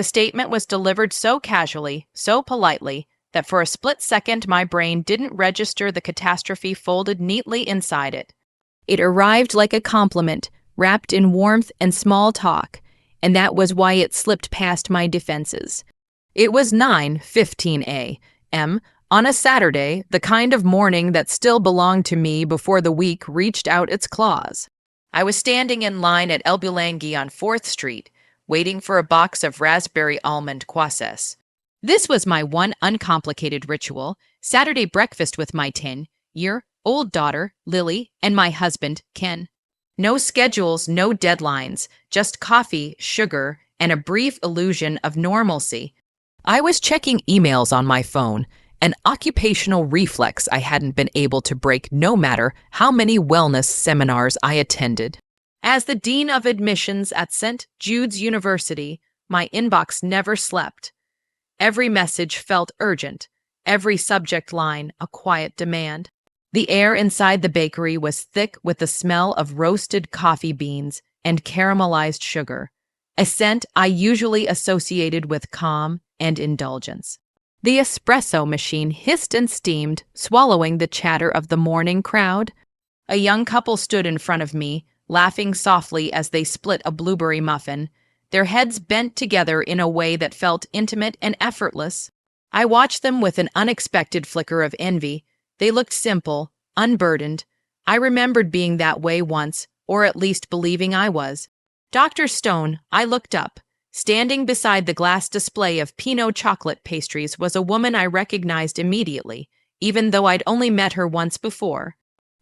The statement was delivered so casually, so politely, that for a split second my brain didn't register the catastrophe folded neatly inside it. It arrived like a compliment, wrapped in warmth and small talk, and that was why it slipped past my defenses. It was 9:15 a.m. on a Saturday, the kind of morning that still belonged to me before the week reached out its claws. I was standing in line at El Bulangui on 4th Street, waiting for a box of raspberry almond croissants. This was my one uncomplicated ritual, Saturday breakfast with my 10-year-old daughter, Lily, and my husband, Ken. No schedules, no deadlines, just coffee, sugar, and a brief illusion of normalcy. I was checking emails on my phone, an occupational reflex I hadn't been able to break no matter how many wellness seminars I attended. As the Dean of Admissions at St. Jude's University, my inbox never slept. Every message felt urgent, every subject line a quiet demand. The air inside the bakery was thick with the smell of roasted coffee beans and caramelized sugar, a scent I usually associated with calm and indulgence. The espresso machine hissed and steamed, swallowing the chatter of the morning crowd. A young couple stood in front of me, laughing softly as they split a blueberry muffin, their heads bent together in a way that felt intimate and effortless. I watched them with an unexpected flicker of envy. They looked simple, unburdened. I remembered being that way once, or at least believing I was. Dr. Stone, I looked up. Standing beside the glass display of Pinot chocolate pastries was a woman I recognized immediately, even though I'd only met her once before.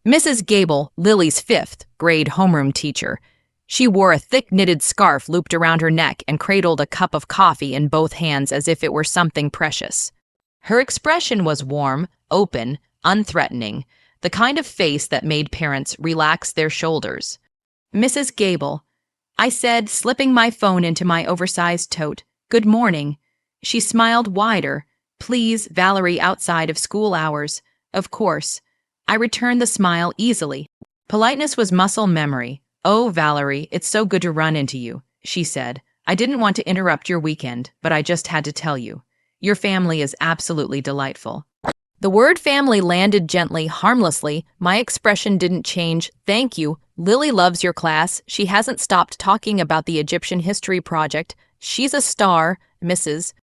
Mrs. Gable, Lily's 5th-grade homeroom teacher. She wore a thick knitted scarf looped around her neck and cradled a cup of coffee in both hands as if it were something precious. Her expression was warm, open, unthreatening, the kind of face that made parents relax their shoulders. Mrs. Gable, I said, slipping my phone into my oversized tote. Good morning. She smiled wider. Please, Valerie, outside of school hours. Of course. I returned the smile easily. Politeness was muscle memory. Oh, Valerie, it's so good to run into you, she said. I didn't want to interrupt your weekend, but I just had to tell you. Your family is absolutely delightful. The word family landed gently, harmlessly. My expression didn't change. Thank you. Lily loves your class. She hasn't stopped talking about the Egyptian History Project. She's a star, Mrs.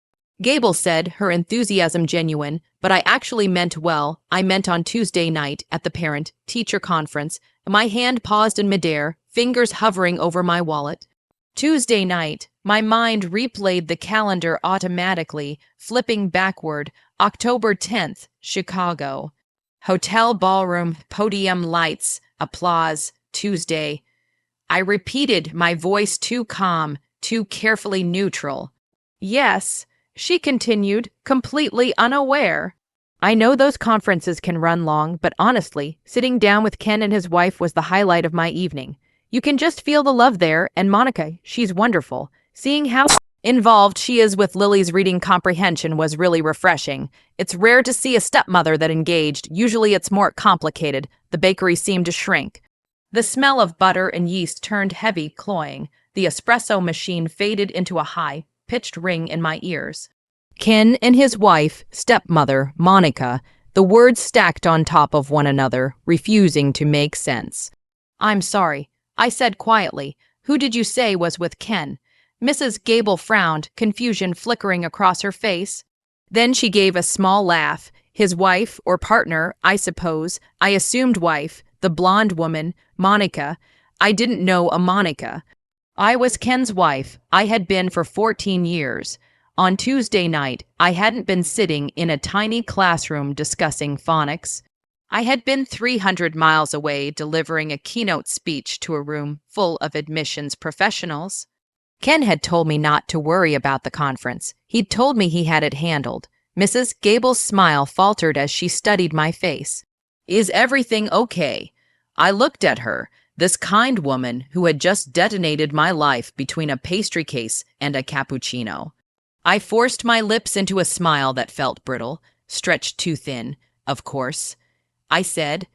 Gable said, her enthusiasm genuine, but I actually meant well. I meant on Tuesday night at the parent-teacher conference. My hand paused in midair, fingers hovering over my wallet. Tuesday night, my mind replayed the calendar automatically, flipping backward. October 10th, Chicago. Hotel ballroom, podium lights, applause, Tuesday. I repeated, my voice too calm, too carefully neutral. Yes, she continued, completely unaware. I know those conferences can run long, but honestly, sitting down with Ken and his wife was the highlight of my evening. You can just feel the love there, and Monica, she's wonderful. Seeing how involved she is with Lily's reading comprehension was really refreshing. It's rare to see a stepmother that engaged. Usually it's more complicated. The bakery seemed to shrink. The smell of butter and yeast turned heavy, cloying. The espresso machine faded into a high-pitched ring in my ears. Ken and his wife, stepmother, Monica, the words stacked on top of one another, refusing to make sense. I'm sorry, I said quietly. Who did you say was with Ken? Mrs. Gable frowned, confusion flickering across her face. Then she gave a small laugh. His wife, or partner, I suppose. I assumed wife, the blonde woman, Monica. I didn't know a Monica. I was Ken's wife. I had been for 14 years. On Tuesday night, I hadn't been sitting in a tiny classroom discussing phonics. I had been 300 miles away delivering a keynote speech to a room full of admissions professionals. Ken had told me not to worry about the conference. He'd told me he had it handled. Mrs. Gable's smile faltered as she studied my face. Is everything okay? I looked at her, this kind woman who had just detonated my life between a pastry case and a cappuccino. I forced my lips into a smile that felt brittle, stretched too thin, of course. I said,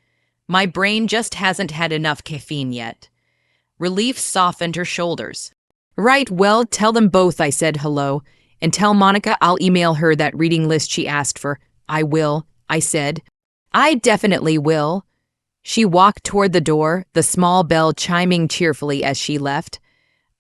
my brain just hasn't had enough caffeine yet. Relief softened her shoulders. Right, well, tell them both I said hello. And tell Monica I'll email her that reading list she asked for. I will, I said. I definitely will. She walked toward the door, the small bell chiming cheerfully as she left.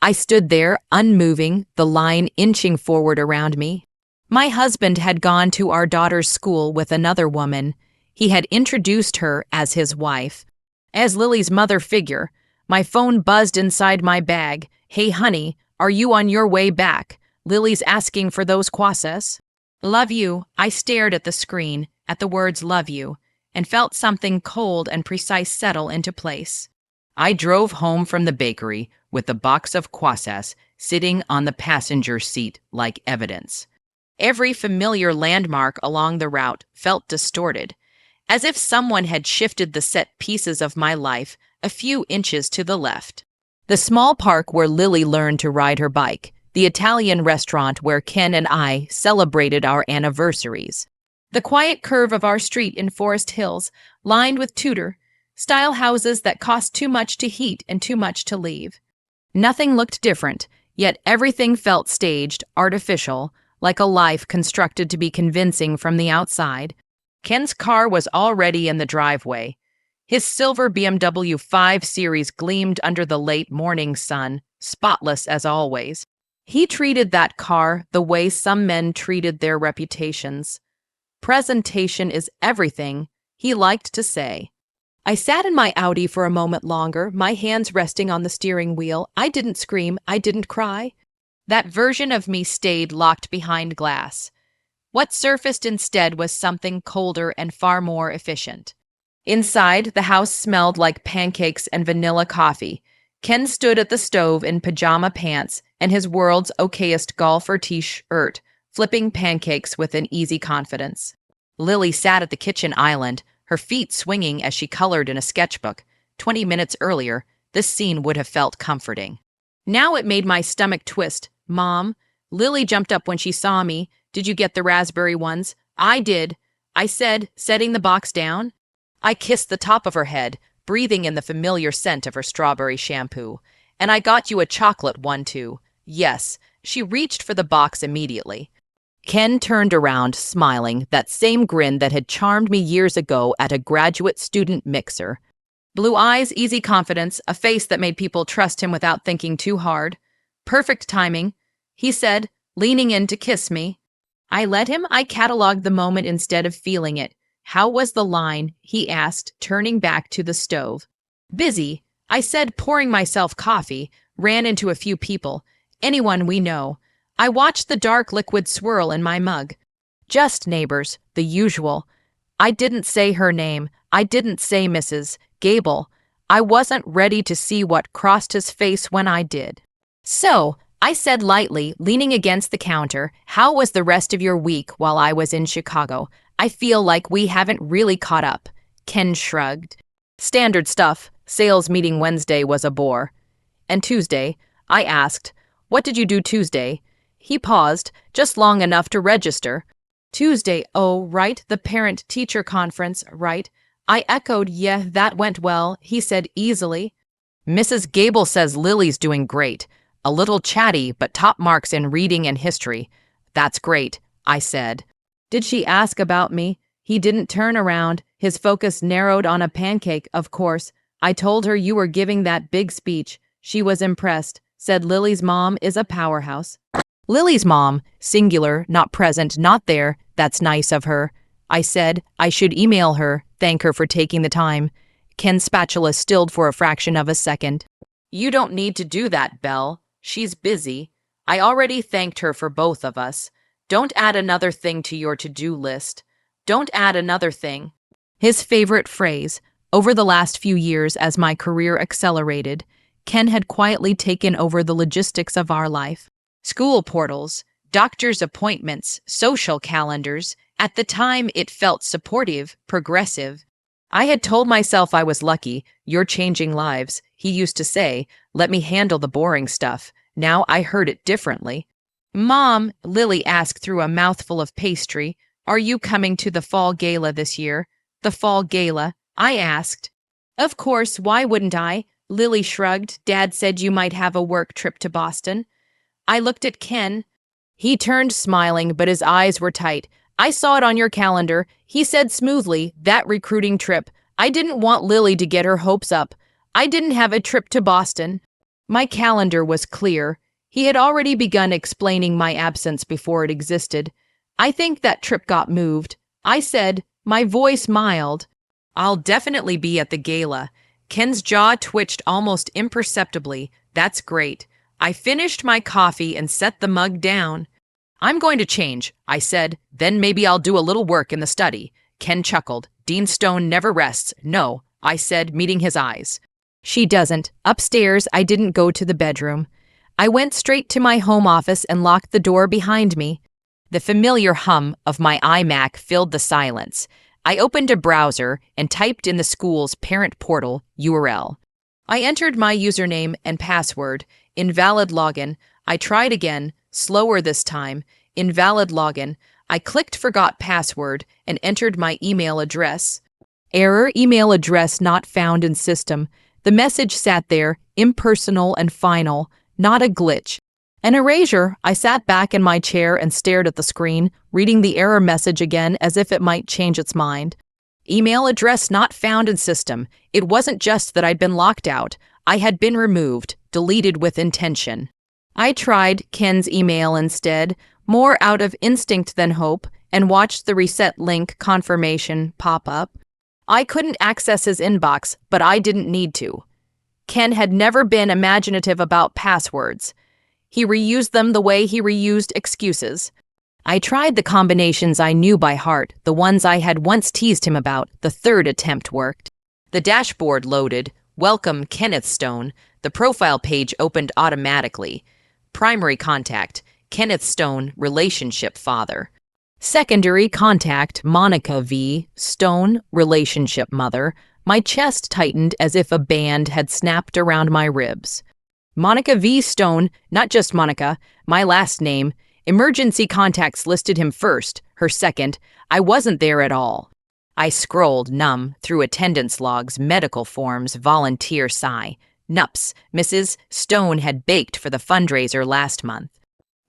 I stood there, unmoving, the line inching forward around me. My husband had gone to our daughter's school with another woman. He had introduced her as his wife. As Lily's mother figure, my phone buzzed inside my bag. Hey, honey, are you on your way back? Lily's asking for those croissants. Love you. I stared at the screen, at the words love you, and felt something cold and precise settle into place. I drove home from the bakery with the box of croissants sitting on the passenger seat like evidence. Every familiar landmark along the route felt distorted, as if someone had shifted the set pieces of my life a few inches to the left. The small park where Lily learned to ride her bike, the Italian restaurant where Ken and I celebrated our anniversaries, the quiet curve of our street in Forest Hills, lined with Tudor-style houses that cost too much to heat and too much to leave. Nothing looked different, yet everything felt staged, artificial, like a life constructed to be convincing from the outside. Ken's car was already in the driveway. His silver BMW 5 Series gleamed under the late morning sun, spotless as always. He treated that car the way some men treated their reputations. Presentation is everything, he liked to say. I sat in my Audi for a moment longer, my hands resting on the steering wheel. I didn't scream, I didn't cry. That version of me stayed locked behind glass. What surfaced instead was something colder and far more efficient. Inside, the house smelled like pancakes and vanilla coffee. Ken stood at the stove in pajama pants and his world's okayest golfer t-shirt, flipping pancakes with an easy confidence. Lily sat at the kitchen island, her feet swinging as she colored in a sketchbook. 20 minutes earlier, this scene would have felt comforting. Now it made my stomach twist. Mom, Lily jumped up when she saw me. Did you get the raspberry ones? I did, I said, setting the box down. I kissed the top of her head, breathing in the familiar scent of her strawberry shampoo. And I got you a chocolate one too. Yes, she reached for the box immediately. Ken turned around, smiling, that same grin that had charmed me years ago at a graduate student mixer. Blue eyes, easy confidence, a face that made people trust him without thinking too hard. Perfect timing, he said, leaning in to kiss me. I let him. I cataloged the moment instead of feeling it. How was the line? He asked, turning back to the stove. Busy, I said, pouring myself coffee, ran into a few people. Anyone we know. I watched the dark liquid swirl in my mug. Just neighbors, the usual. I didn't say her name. I didn't say Mrs. Gable. I wasn't ready to see what crossed his face when I did. So, I said lightly, leaning against the counter, how was the rest of your week while I was in Chicago? I feel like we haven't really caught up. Ken shrugged. Standard stuff. Sales meeting Wednesday was a bore. And Tuesday? I asked. What did you do Tuesday? He paused, just long enough to register. Tuesday, oh, right, the parent-teacher conference, right. I echoed, yeah, that went well, he said easily. Mrs. Gable says Lily's doing great. A little chatty, but top marks in reading and history. That's great, I said. Did she ask about me? He didn't turn around, his focus narrowed on a pancake, of course. I told her you were giving that big speech. She was impressed, said Lily's mom is a powerhouse. Lily's mom, singular, not present, not there, that's nice of her. I said, I should email her, thank her for taking the time. Ken's spatula stilled for a fraction of a second. You don't need to do that, Belle. She's busy. I already thanked her for both of us. Don't add another thing to your to-do list. Don't add another thing. His favorite phrase. Over the last few years as my career accelerated, Ken had quietly taken over the logistics of our life. School portals, doctor's appointments, social calendars. At the time, it felt supportive, progressive. I had told myself I was lucky. You're changing lives, he used to say. Let me handle the boring stuff. Now I heard it differently. Mom, Lily asked through a mouthful of pastry, are you coming to the fall gala this year? The fall gala, I asked. Of course, why wouldn't I? Lily shrugged. Dad said you might have a work trip to Boston. I looked at Ken. He turned smiling, but his eyes were tight. I saw it on your calendar. He said smoothly, that recruiting trip. I didn't want Lily to get her hopes up. I didn't have a trip to Boston. My calendar was clear. He had already begun explaining my absence before it existed. I think that trip got moved. I said, my voice mild. I'll definitely be at the gala. Ken's jaw twitched almost imperceptibly. That's great. I finished my coffee and set the mug down. I'm going to change, I said. Then maybe I'll do a little work in the study. Ken chuckled. Dean Stone never rests. No, I said, meeting his eyes. She doesn't. Upstairs, I didn't go to the bedroom. I went straight to my home office and locked the door behind me. The familiar hum of my iMac filled the silence. I opened a browser and typed in the school's parent portal URL. I entered my username and password. Invalid login. I tried again, slower this time. Invalid login. I clicked forgot password and entered my email address. Error, email address not found in system. The message sat there, impersonal and final, not a glitch. An erasure. I sat back in my chair and stared at the screen, reading the error message again as if it might change its mind. Email address not found in system. It wasn't just that I'd been locked out. I had been removed, deleted with intention. I tried Ken's email instead, more out of instinct than hope, and watched the reset link confirmation pop up. I couldn't access his inbox, but I didn't need to. Ken had never been imaginative about passwords. He reused them the way he reused excuses. I tried the combinations I knew by heart, the ones I had once teased him about. The third attempt worked. The dashboard loaded. Welcome, Kenneth Stone. The profile page opened automatically. Primary contact, Kenneth Stone, relationship father. Secondary contact, Monica V. Stone, relationship mother. My chest tightened as if a band had snapped around my ribs. Monica V. Stone, not just Monica, my last name. Emergency contacts listed him first, her second. I wasn't there at all. I scrolled, numb, through attendance logs, medical forms, volunteer sigh. Nups, Mrs. Stone had baked for the fundraiser last month.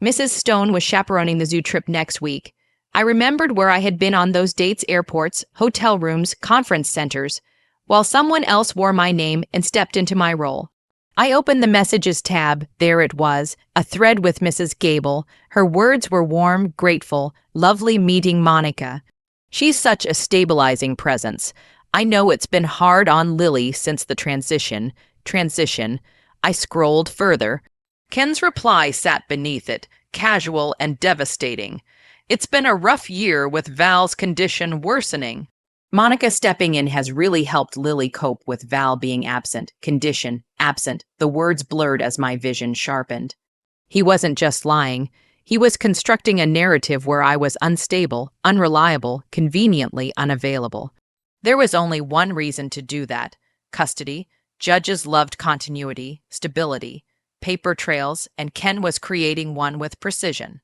Mrs. Stone was chaperoning the zoo trip next week. I remembered where I had been on those dates: airports, hotel rooms, conference centers, while someone else wore my name and stepped into my role. I opened the Messages tab. There it was, a thread with Mrs. Gable. Her words were warm, grateful, lovely meeting Monica. She's such a stabilizing presence. I know it's been hard on Lily since the transition. I scrolled further. Ken's reply sat beneath it, casual and devastating. It's been a rough year with Val's condition worsening. Monica stepping in has really helped Lily cope with Val being absent. Condition, absent. The words blurred as my vision sharpened. He wasn't just lying. He was constructing a narrative where I was unstable, unreliable, conveniently unavailable. There was only one reason to do that: custody. Judges loved continuity, stability, paper trails, and Ken was creating one with precision.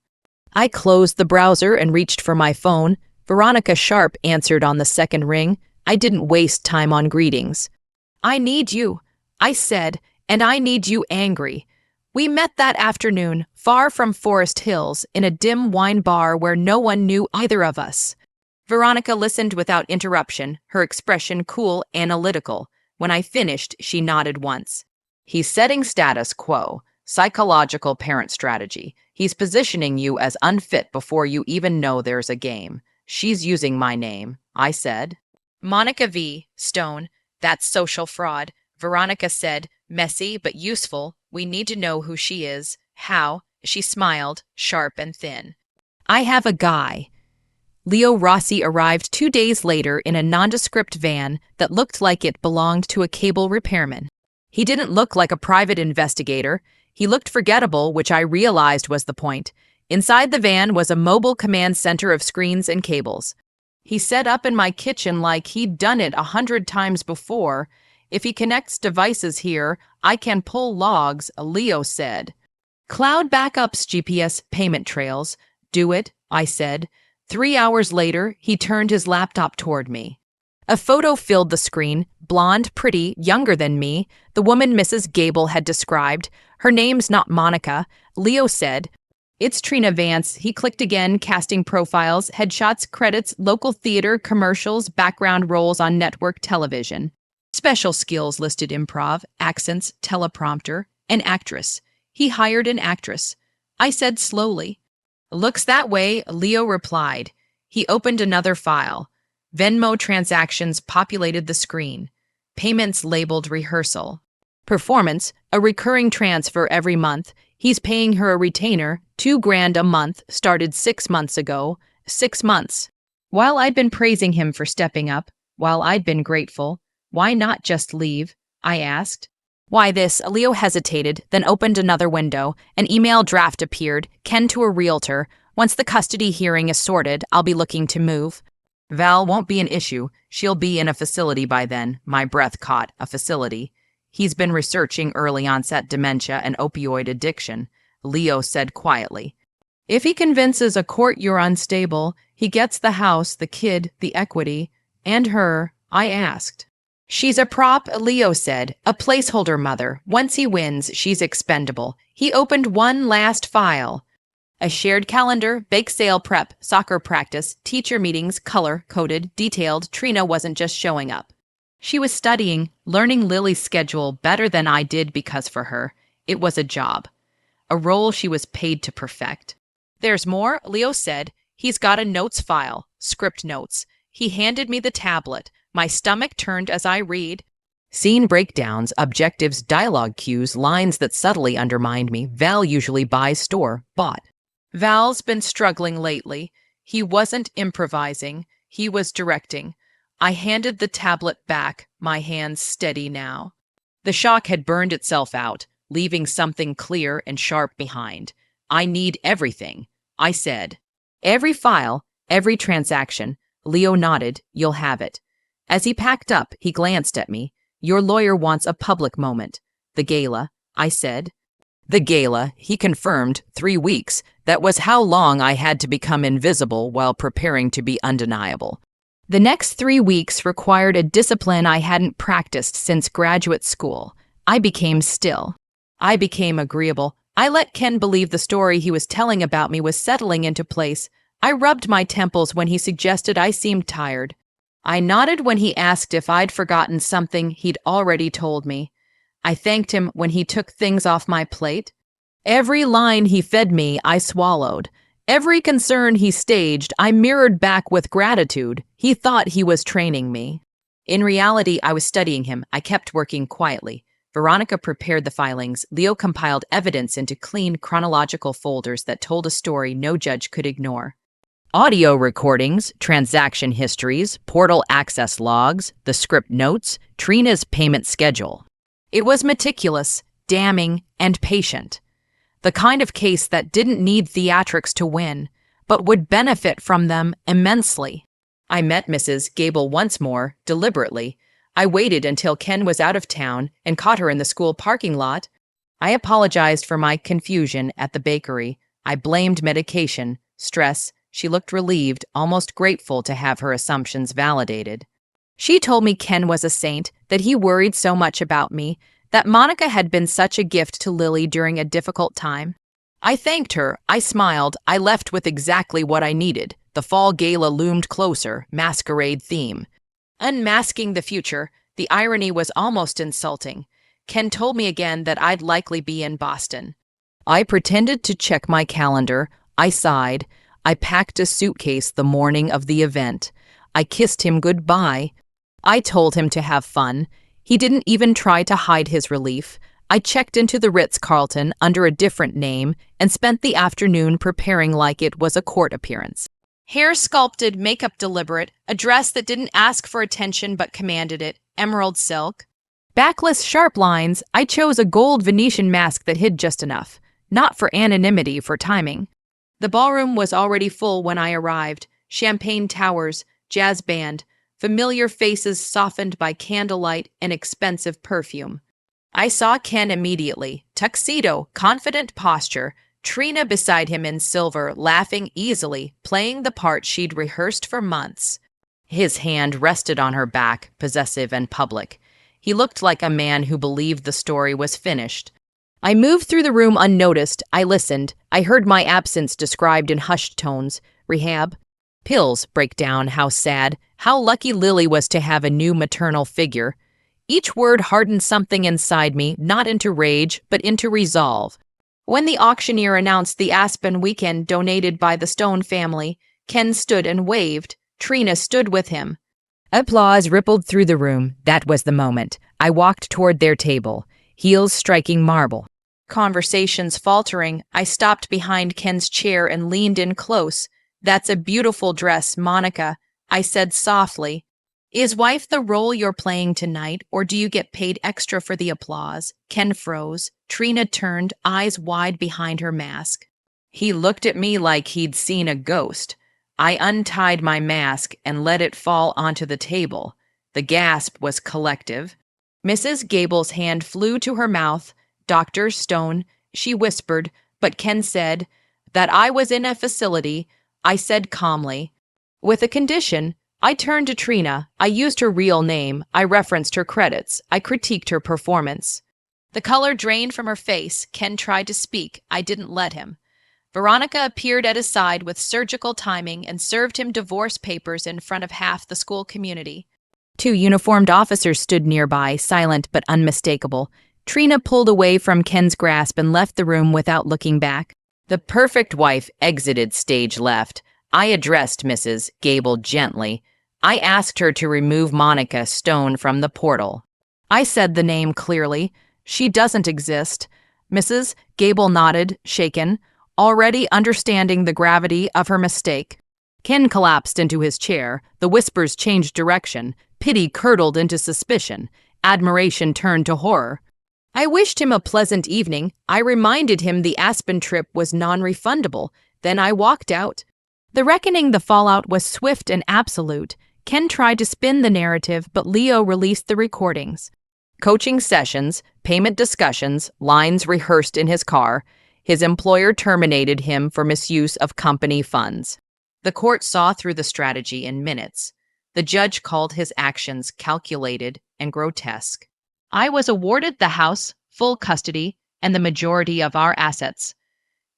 I closed the browser and reached for my phone. Veronica Sharp answered on the second ring. I didn't waste time on greetings. I need you, I said, and I need you angry. We met that afternoon, far from Forest Hills, in a dim wine bar where no one knew either of us. Veronica listened without interruption, her expression cool, analytical. When I finished, she nodded once. He's setting status quo, psychological parent strategy. He's positioning you as unfit before you even know there's a game. She's using my name, I said. Monica V. Stone, that's social fraud. Veronica said, messy but useful. We need to know who she is. How? She smiled, sharp and thin. I have a guy. Leo Rossi arrived 2 days later in a nondescript van that looked like it belonged to a cable repairman. He didn't look like a private investigator. He looked forgettable, which I realized was the point. Inside the van was a mobile command center of screens and cables. He set up in my kitchen like he'd done it 100 times before. If he connects devices here, I can pull logs, Leo said. Cloud backups, GPS payment trails. Do it, I said. 3 hours later, he turned his laptop toward me. A photo filled the screen, blonde, pretty, younger than me, the woman Mrs. Gable had described. Her name's not Monica, Leo said. It's Trina Vance. He clicked again, casting profiles, headshots, credits, local theater, commercials, background roles on network television. Special skills listed improv, accents, teleprompter, an actress. He hired an actress. I said slowly. Looks that way, Leo replied. He opened another file. Venmo transactions populated the screen. Payments labeled rehearsal. Performance, a recurring transfer every month. He's paying her a retainer, $2,000 a month, started 6 months ago. 6 months. While I'd been praising him for stepping up, while I'd been grateful, why not just leave? I asked. Why this? Leo hesitated, then opened another window. An email draft appeared, Ken to a realtor. Once the custody hearing is sorted, I'll be looking to move. Val won't be an issue. She'll be in a facility by then. My breath caught. A facility. He's been researching early onset dementia and opioid addiction, Leo said quietly. If he convinces a court you're unstable, he gets the house, the kid, the equity, and her, I asked. She's a prop, Leo said, a placeholder mother. Once he wins, she's expendable. He opened one last file. A shared calendar, bake sale prep, soccer practice, teacher meetings, color-coded, detailed. Trina wasn't just showing up. She was studying, learning Lily's schedule better than I did because for her, it was a job. A role she was paid to perfect. There's more, Leo said. He's got a notes file, script notes. He handed me the tablet. My stomach turned as I read. Scene breakdowns, objectives, dialogue cues, lines that subtly undermined me. Val usually buys store, bought. Val's been struggling lately. He wasn't improvising. He was directing. I handed the tablet back, my hands steady now. The shock had burned itself out, leaving something clear and sharp behind. I need everything, I said. Every file, every transaction. Leo nodded. You'll have it. As he packed up, he glanced at me. Your lawyer wants a public moment. The gala, I said. The gala, he confirmed, 3 weeks. That was how long I had to become invisible while preparing to be undeniable. The next 3 weeks required a discipline I hadn't practiced since graduate school. I became still. I became agreeable. I let Ken believe the story he was telling about me was settling into place. I rubbed my temples when he suggested I seemed tired. I nodded when he asked if I'd forgotten something he'd already told me. I thanked him when he took things off my plate. Every line he fed me, I swallowed. Every concern he staged, I mirrored back with gratitude. He thought he was training me. In reality, I was studying him. I kept working quietly. Veronica prepared the filings. Leo compiled evidence into clean, chronological folders that told a story no judge could ignore. Audio recordings, transaction histories, portal access logs, the script notes, Trina's payment schedule. It was meticulous, damning, and patient. The kind of case that didn't need theatrics to win, but would benefit from them immensely. I met Mrs. Gable once more, deliberately. I waited until Ken was out of town and caught her in the school parking lot. I apologized for my confusion at the bakery. I blamed medication, stress. She looked relieved, almost grateful to have her assumptions validated. She told me Ken was a saint, that he worried so much about me, that Monica had been such a gift to Lily during a difficult time. I thanked her, I smiled, I left with exactly what I needed. The fall gala loomed closer, masquerade theme. Unmasking the future, the irony was almost insulting. Ken told me again that I'd likely be in Boston. I pretended to check my calendar. I sighed. I packed a suitcase the morning of the event. I kissed him goodbye. I told him to have fun. He didn't even try to hide his relief. I checked into the Ritz-Carlton under a different name and spent the afternoon preparing like it was a court appearance. Hair sculpted, makeup deliberate, a dress that didn't ask for attention but commanded it, emerald silk. Backless sharp lines, I chose a gold Venetian mask that hid just enough, not for anonymity, for timing. The ballroom was already full when I arrived. Champagne towers, jazz band, familiar faces softened by candlelight and expensive perfume. I saw Ken immediately. Tuxedo, confident posture, Trina beside him in silver, laughing easily, playing the part she'd rehearsed for months. His hand rested on her back, possessive and public. He looked like a man who believed the story was finished. I moved through the room unnoticed. I listened. I heard my absence described in hushed tones. Rehab. Pills. Breakdown. How sad. How lucky Lily was to have a new maternal figure. Each word hardened something inside me, not into rage, but into resolve. When the auctioneer announced the Aspen weekend donated by the Stone family, Ken stood and waved. Trina stood with him. Applause rippled through the room. That was the moment. I walked toward their table, heels striking marble. Conversations faltering, I stopped behind Ken's chair and leaned in close. "That's a beautiful dress, Monica," I said softly. "Is wife the role you're playing tonight, or do you get paid extra for the applause?" Ken froze. Trina turned, eyes wide behind her mask. He looked at me like he'd seen a ghost. I untied my mask and let it fall onto the table. The gasp was collective. Mrs. Gable's hand flew to her mouth. "Dr. Stone," she whispered, but Ken said that I was in a facility. I said calmly, "With a condition." I turned to Trina. I used her real name. I referenced her credits. I critiqued her performance. The color drained from her face. Ken tried to speak. I didn't let him. Veronica appeared at his side with surgical timing and served him divorce papers in front of half the school community. 2 uniformed officers stood nearby, silent but unmistakable. Trina pulled away from Ken's grasp and left the room without looking back. The perfect wife exited stage left. I addressed Mrs. Gable gently. I asked her to remove Monica Stone from the portal. I said the name clearly. "She doesn't exist." Mrs. Gable nodded, shaken, already understanding the gravity of her mistake. Ken collapsed into his chair. The whispers changed direction. Pity curdled into suspicion. Admiration turned to horror. I wished him a pleasant evening. I reminded him the Aspen trip was non-refundable. Then I walked out. The reckoning, the fallout, was swift and absolute. Ken tried to spin the narrative, but Leo released the recordings. Coaching sessions, payment discussions, lines rehearsed in his car. His employer terminated him for misuse of company funds. The court saw through the strategy in minutes. The judge called his actions calculated and grotesque. I was awarded the house, full custody, and the majority of our assets.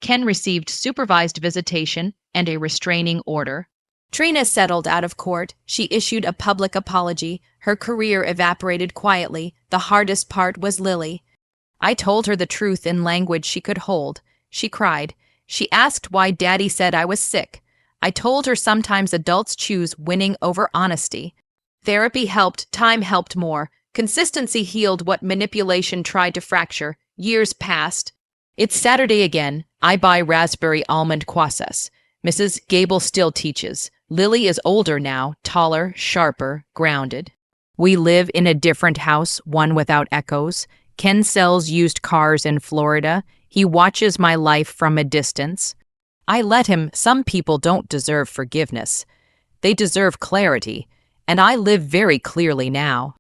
Ken received supervised visitation and a restraining order. Trina settled out of court. She issued a public apology. Her career evaporated quietly. The hardest part was Lily. I told her the truth in language she could hold. She cried. She asked why Daddy said I was sick. I told her sometimes adults choose winning over honesty. Therapy helped. Time helped more. Consistency healed what manipulation tried to fracture. Years passed. It's Saturday again. I buy raspberry almond croissants. Mrs. Gable still teaches. Lily is older now, taller, sharper, grounded. We live in a different house, one without echoes. Ken sells used cars in Florida. He watches my life from a distance. I let him. Some people don't deserve forgiveness. They deserve clarity, and I live very clearly now.